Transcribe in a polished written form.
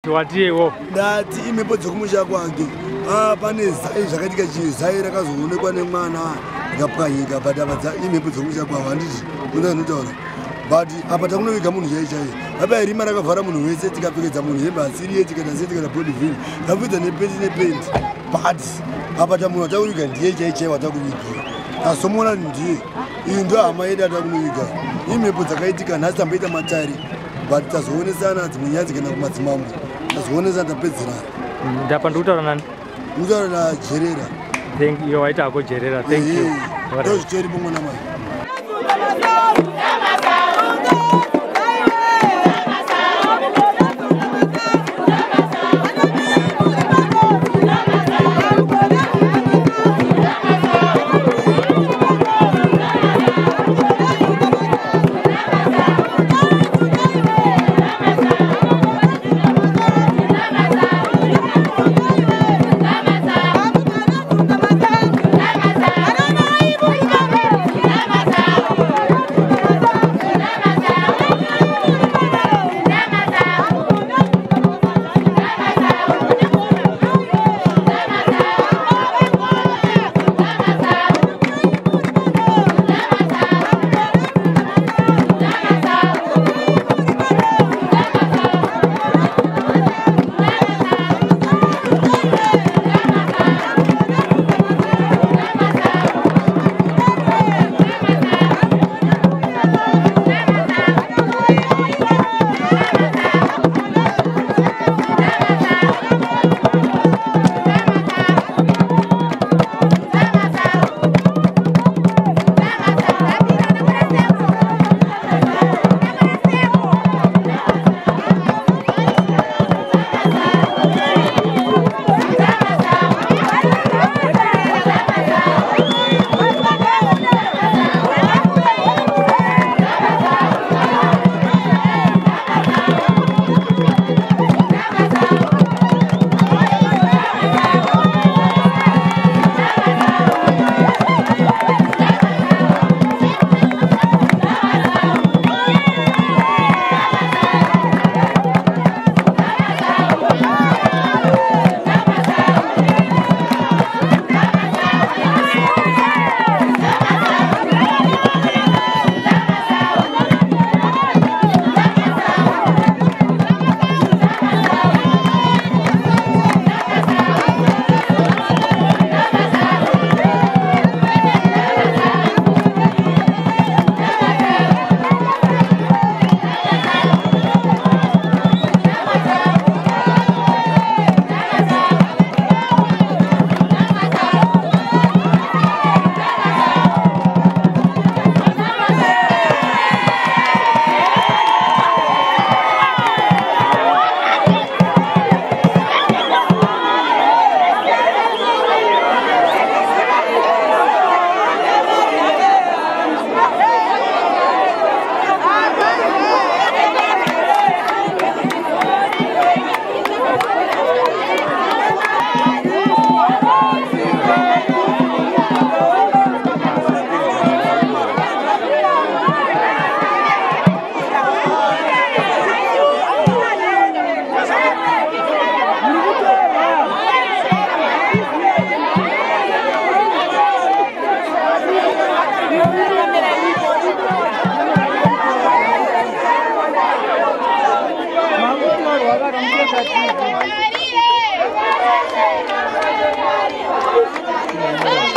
Watiwo. Ndati imhepo dzokumusha kwake. Pane zai zvakatika chizai rakazoonekwa nemwana ikapwanyika but apa imhepo dzokumusha kwavo handiti kunda zvinotaura. But apa takunoviga munhu chai chai. Apa rima rakavhara munhu wese tikapfekedza munhu hembe asiri ye tikaita sei tikaita body view. Tapedza nependi. But apa tamunhu watakuviga ndiye chai chai watakuviga. Tasomona ndiye. Iyi ndo hama yedu atakunoviga. Imhepo dzakaitika nhasi tamboita matari. But tazoonesana dzimwe nyaya dzikaenda kumadzimambo. Tazoonesana tapedzerana. Ndapa ndikutaura nani? Ndikutaura naJerera. Thank you. Waita ako Jerera. Thank you. Ndozvitori pomwe namai. Hey!